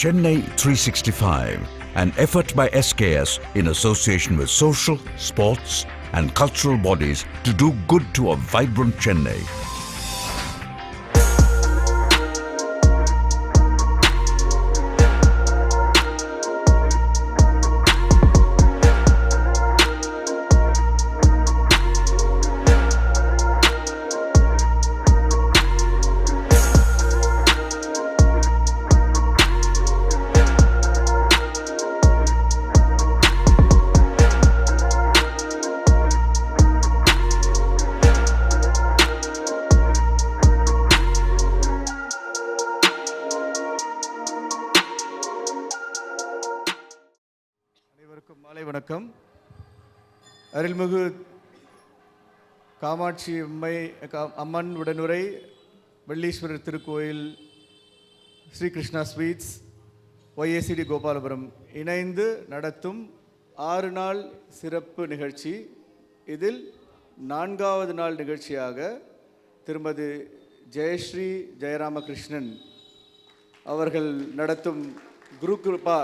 Chennai 365, an effort by SKS in association with social, sports and cultural bodies to do good to a vibrant Chennai. மாலை வணக்கம். அருள்மிகு காமாட்சி அம்மன் உடனுரை வெள்ளீஸ்வரர் திருக்கோயில் Sri Krishna sweets YACD Gopalapuram இணைந்து நடத்தும் 6 நாள் சிறப்பு நிகழ்ச்சி. இதில் 4வது நாள் நிகழ்ச்சியாக திருமதி ஜெயஸ்ரீ ஜெயராமகிருஷ்ணன் அவர்கள் நடத்தும் குரு கிருபா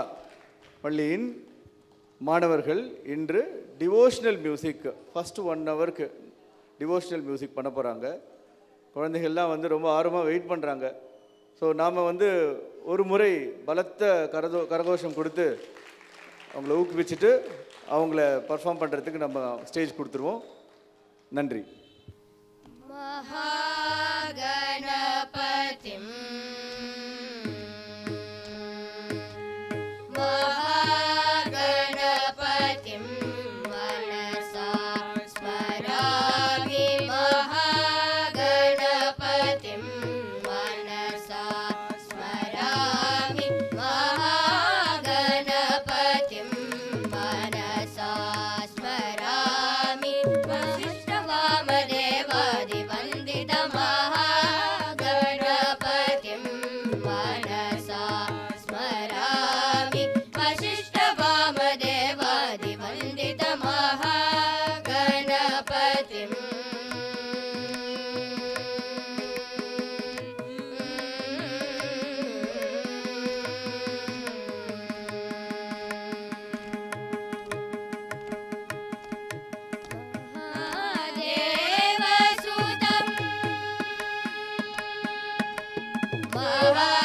பள்ளியின் மாணவர்கள் இன்று டிவோஷனல் மியூசிக் ஃபஸ்ட்டு 1 ஹவருக்கு டிவோஷனல் மியூசிக் பண்ண போகிறாங்க. குழந்தைகள்லாம் ரொம்ப ஆர்வமாக வெயிட் பண்ணுறாங்க. ஸோ நாம் ஒரு முறை பலத்த கரகோஷம் கொடுத்து அவங்கள ஊக்குவிச்சுட்டு அவங்கள பர்ஃபார்ம் பண்ணுறதுக்கு நம்ம ஸ்டேஜ் கொடுத்துருவோம். நன்றி. மகாகணபதிம் Baba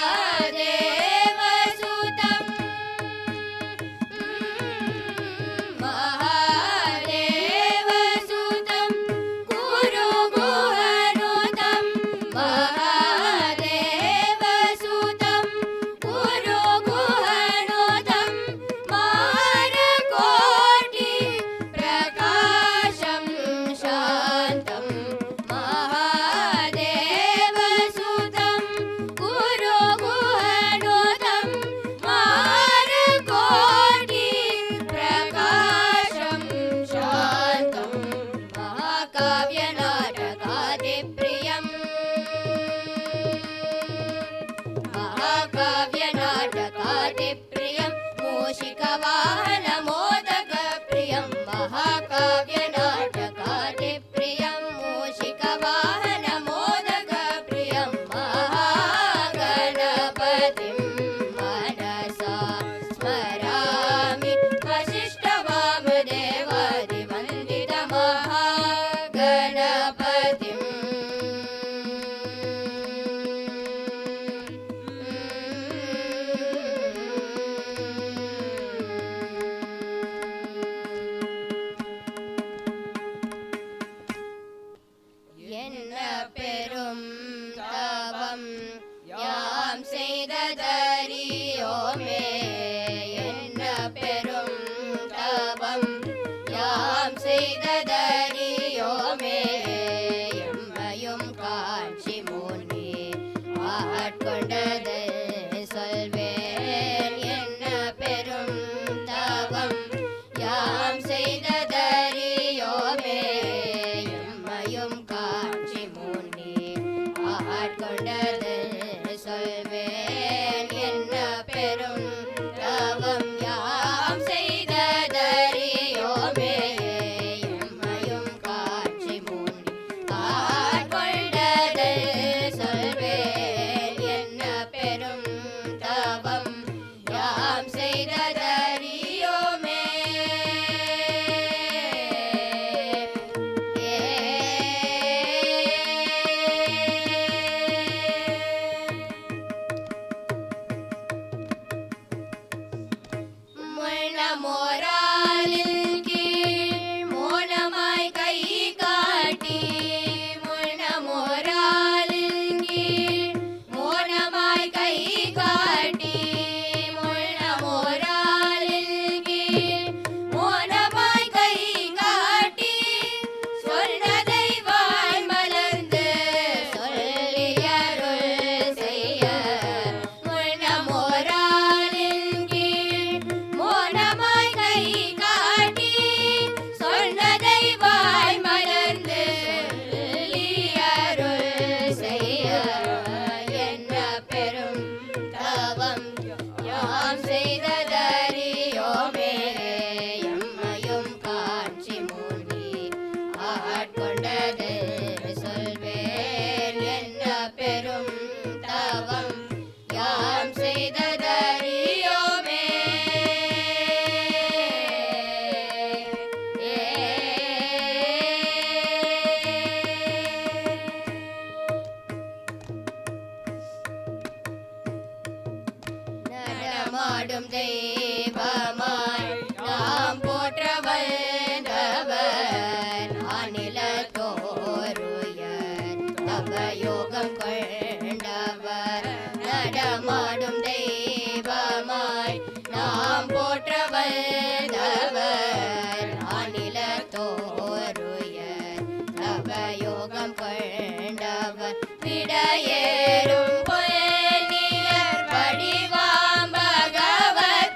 நடமாடும் தெய்வமாய் நாம் போற்ற வந்தவர் அநிலத்தோருயர் தவயோகம் கொண்டவர் நடமாடும் தெய்வமாய் நாம் போற்ற வந்தவர் அநிலத்தோருயர் தவயோகம் கொண்டவர் விடையேறும் பொன்னியர் வடிவாம் பகவத்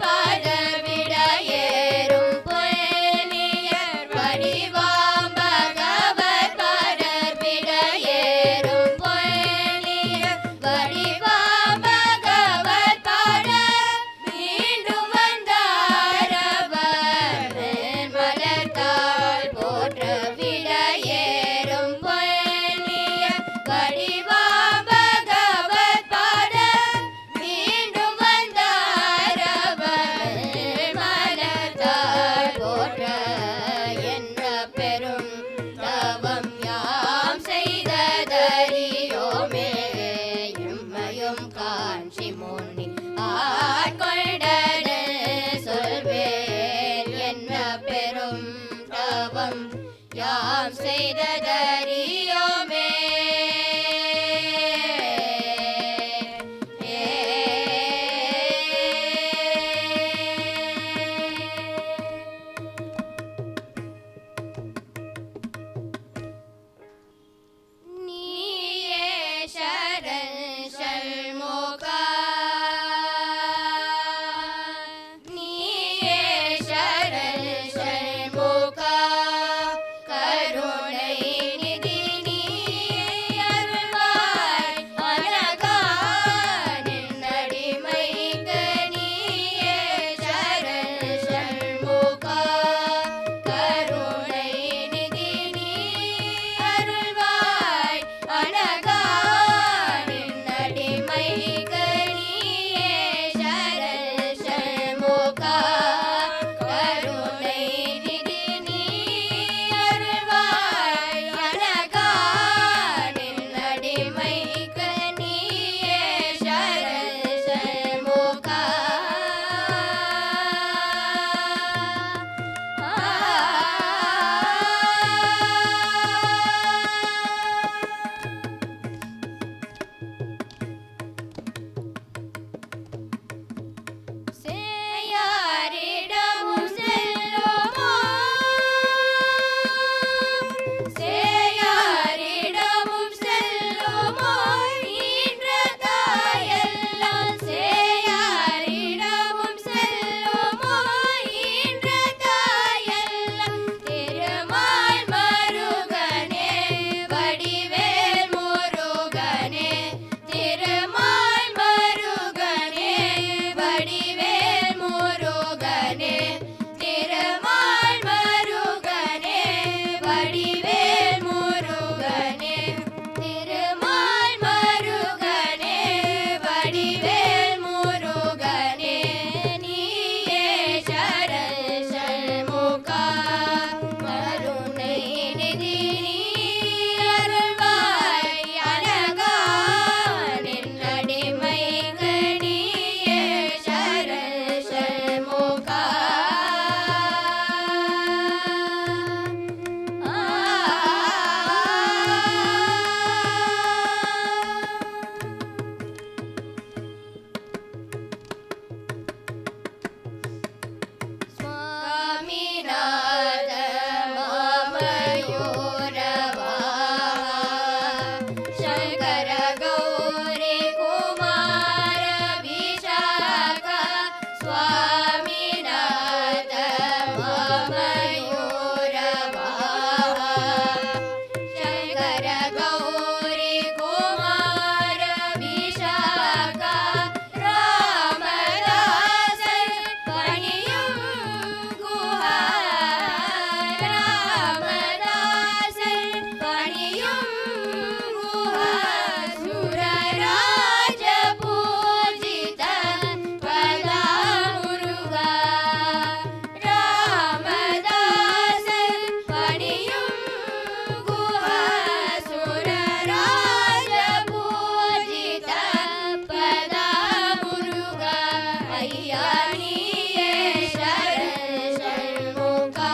ஐயா நீயே சரண் சண்முகா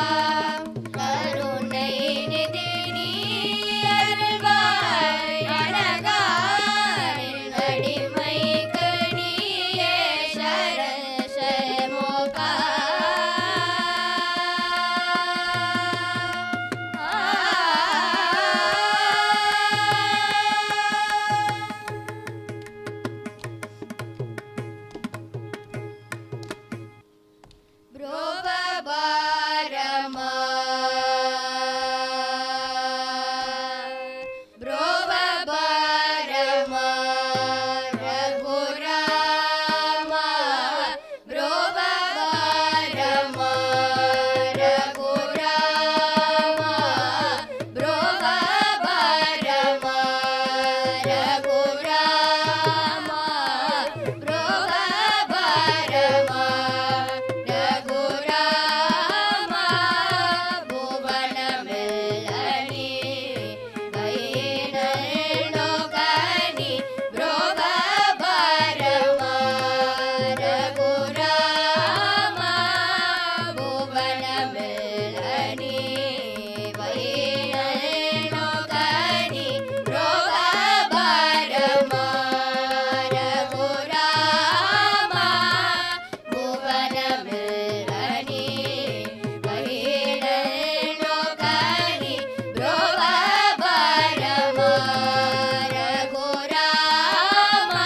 கருணை நிதி நீ அருள்வாய் அழகாரின் அடிமைக்கு நீயே சரண் சண்முகா Brova Barama Raghurama Brova Barama Raghurama Brova Barama Raghurama Brova Barama Raghurama Bhuvanamellani Vainalokani Brova Barama Raghurama Bhuvanamellani Vainalokani Brova Barama Raghurama Bhuvanamellani Vainalokani Brova Barama Raghurama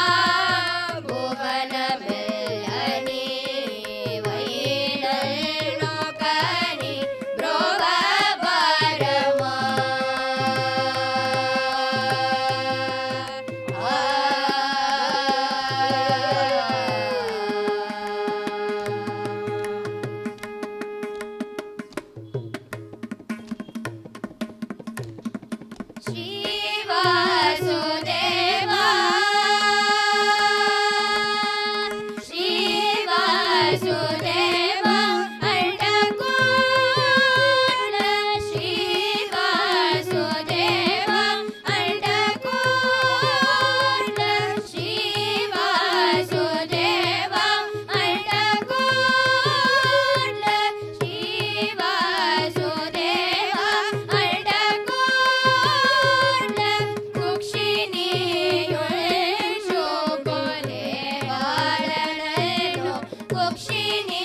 Bhuvanamellani Vainalokani Brova Vasudeva Antakunda Shri Vasudeva Antakunda Shri Vasudeva Antakunda Shri Vasudeva Antakunda Kukshini Yul Shukole Valanano Kukshini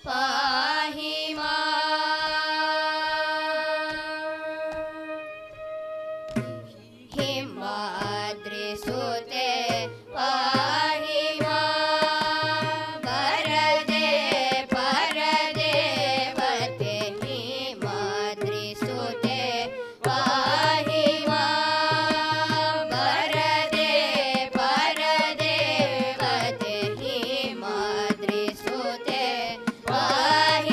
पाहि माम्। हिमाद्रिसुते पाहि माम्। वरदे परदेवते हिमाद्रिसुते पाहि माम्। वरदे परदेवते हिमाद्रिसुते पाहि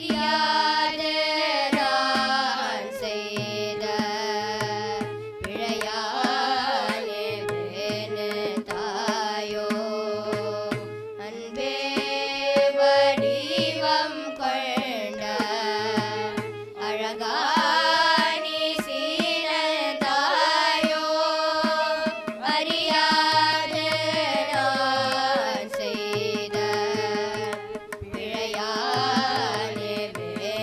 அறியாது நான் செய்த பிழையாலே வேணு தாயோ அன்பே வடிவம் கொண்ட அழகானி சீர தாயோ அறியாது நான் செய்த பிழையாலே வேணு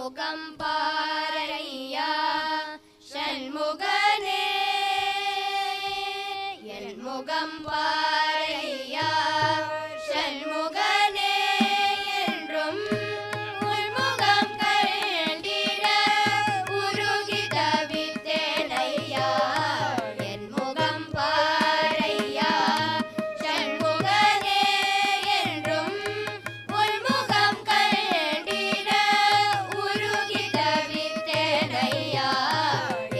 முகம் பாரையா ஷண்முகனே என் முகம் பாரையா ஷண்முகனே என்றும் உள்முகம் கண்டிட உருகி தவித்தேனையா என் முகம் பாரையா ஷண்முகனே என்றும் உள்முகம் கண்டிட உருகி தவித்தேனையா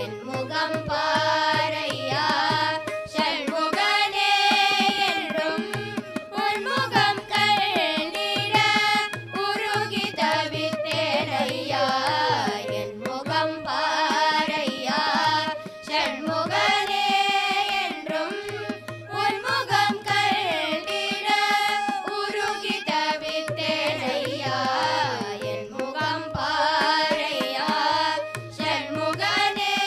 என் முகம் பாரையா ஷண்முகனே என்றும் உள்முகம் கண்டிட உருகி தவித்தேனையா என் முகம் பாரையா ஷண்முகனே என்றும் உள்முகம் கண்டிட உருகி தவித்தேனையா என் முகம் பாரையா ஷண்முகனே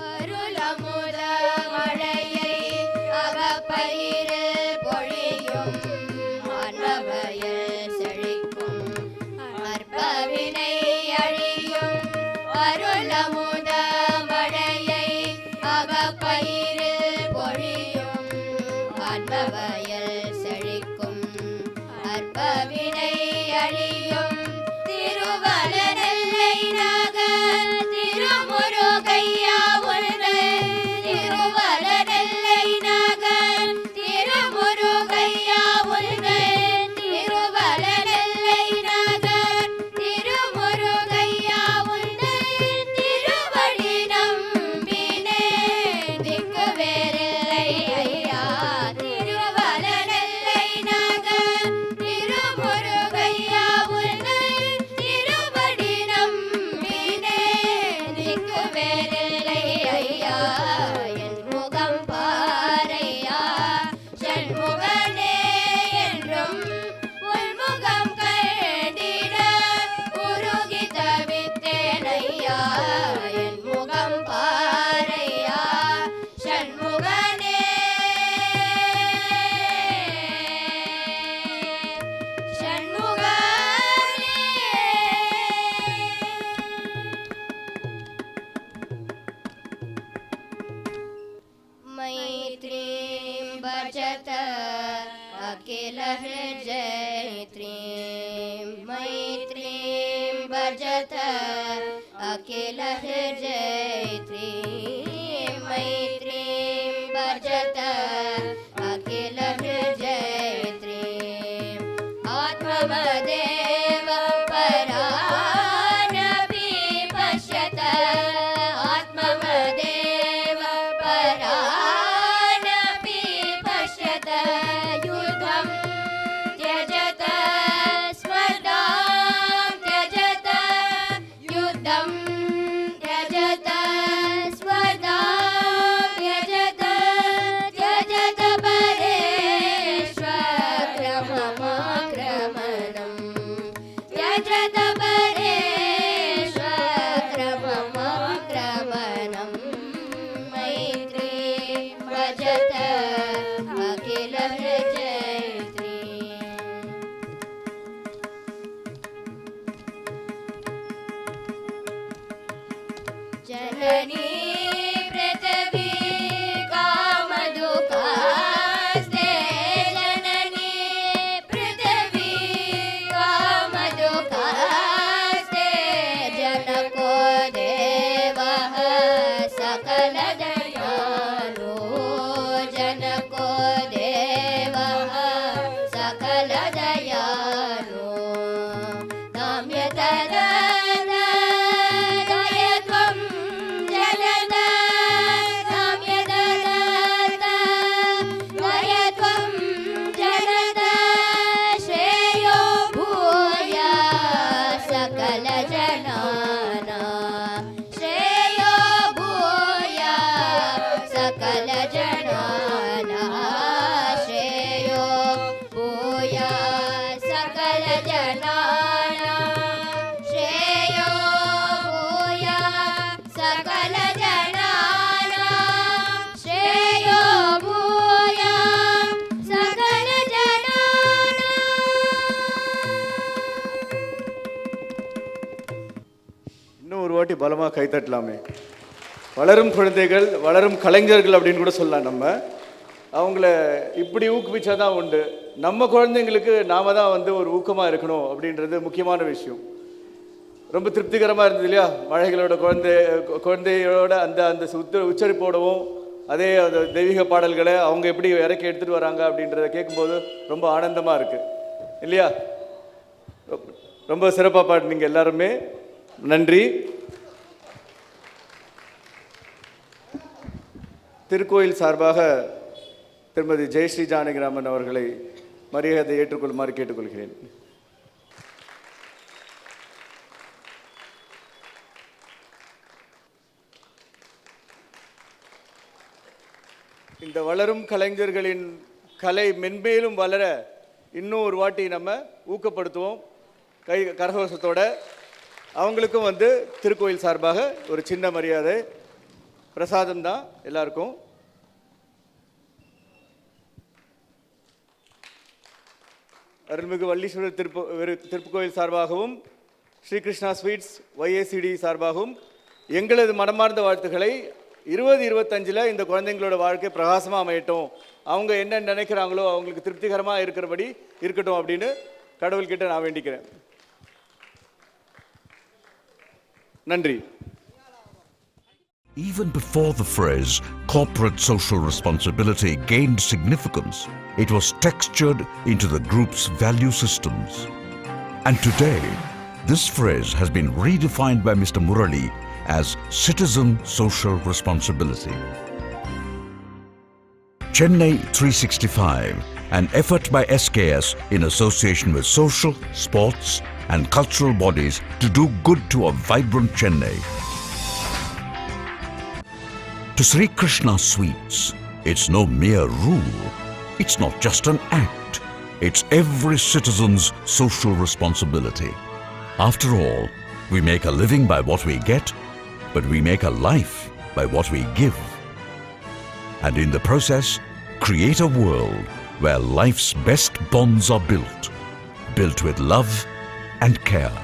அருளமுத மழையை அகப்பயிறு பொழியும் அன்னவயல் செழிக்கும் அற்பவினை அழியும் அருளமுத மழையை அகப்பயிறு பொழியும் அன்னவயல் செழிக்கும் அற்பவினை அழியும் திருவலநெல்லை நகர் திருமுருகையா உள்கள் திருவலநெல்லை நகர் திருமுருகையா உள்கள் திருவலநெல்லை நகர் திருமுருகையா உள்கள் திருவடி நம்பினே திக்கு வேறில்லை ஐயா திருவலநெல்லை நகர் திருமுருகையா உள்கள் திருவடி நம்பினே திக்கு வேறில்லை ஐயா என் முகம் பாரையா ஷண்முகனே என்றும் உள்முகம் கண்டிட உருகி தவித்தேனையா என் முகம் பாரையா ஷண்முகனே मैत्रीं भजत अखिल हृजयत्रीं मैत्रीं भजत अखिल हृजयत्रीं मैत्रीं भजत अखिल हृजयत्रीं आत्मवदेव परानपि पश्यत आत्मवदेव परानपि पश्यत युद्धं त्यजत स्पर्धां त्यजत युद्धं त्यजत स्पर्धां त्यजत त्यजत जननी पृथ्वी कामदुःखास्ते जननी पृथ्वी कामदुःखास्ते जनको देवः सकल दयालु जनको देवः सकल दयालु नाम्यतदयत्वं जनता नाम्यतदयत्वं जनता श्रेयो भूया सकल जनाना श्रेयो भूया सकल जनाना श्रेयो भूया सकल जनाना श्रेयो भूया सकल जनाना श्रेयो भूया सकल जनाना இன்னும் ஒரு வாட்டி பலமாக கைத்தட்டலாமே. வளரும் குழந்தைகள் வளரும் கலைஞர்கள் அப்படின்னு கூட சொல்லலாம். நம்ம அவங்கள இப்படி ஊக்குவிச்சா தான் உண்டு. நம்ம குழந்தைங்களுக்கு நாம தான் வந்து ஒரு ஊக்கமாக இருக்கணும் அப்படின்றது முக்கியமான விஷயம். ரொம்ப திருப்திகரமாக இருந்தது இல்லையா? மழைகளோட குழந்தையோட அந்த அந்த உச்சரிப்போடவும் அதே அந்த தெய்வீக பாடல்களை அவங்க எப்படி இறக்கி எடுத்துகிட்டு வராங்க அப்படின்றத கேட்கும்போது ரொம்ப ஆனந்தமாக இருக்குது இல்லையா? ரொம்ப சிறப்பாக பாடினீங்க எல்லாருமே. நன்றி. திருக்கோயில் சார்பாக திருமதி ஜெயஸ்ரீ ஜானகிராமன் அவர்களை மரியாதை ஏற்றுக்கொள்ளுமாறு கேட்டுக்கொள்கிறேன். இந்த வளரும் கலைஞர்களின் கலை மென்மேலும் வளர இன்னும் ஒரு வாட்டி நம்ம ஊக்கப்படுத்துவோம் கரகோஷத்தோட. அவங்களுக்கும் வந்து திருக்கோயில் சார்பாக ஒரு சின்ன மரியாதை பிரசாதம் தான் எல்லாருக்கும். அருள்மிகு வள்ளீஸ்வரர் திருப்புக்கோயில் சார்பாகவும் ஸ்ரீகிருஷ்ணா ஸ்வீட்ஸ் YACD சார்பாகவும் எங்களது மனமார்ந்த வாழ்த்துக்களை 2025 இந்த குழந்தைங்களோட வாழ்க்கை பிரகாசமாக அமையட்டும், அவங்க என்ன நினைக்கிறாங்களோ அவங்களுக்கு திருப்திகரமாக இருக்கிறபடி இருக்கட்டும் அப்படின்னு கடவுள்கிட்ட நான் வேண்டிக்கிறேன். நன்றி. Even before the phrase corporate social responsibility gained significance, it was textured into the group's value systems. And today, this phrase has been redefined by Mr. Murali as citizen social responsibility. Chennai 365, an effort by SKS in association with social, sports and cultural bodies to do good to a vibrant Chennai. To Sri Krishna Sweets, it's no mere rule. It's not just an act. It's every citizen's social responsibility. After all, we make a living by what we get, but we make a life by what we give. And in the process, create a world where life's best bonds are built with love and care.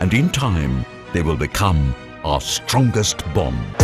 And in time, they will become our strongest bond.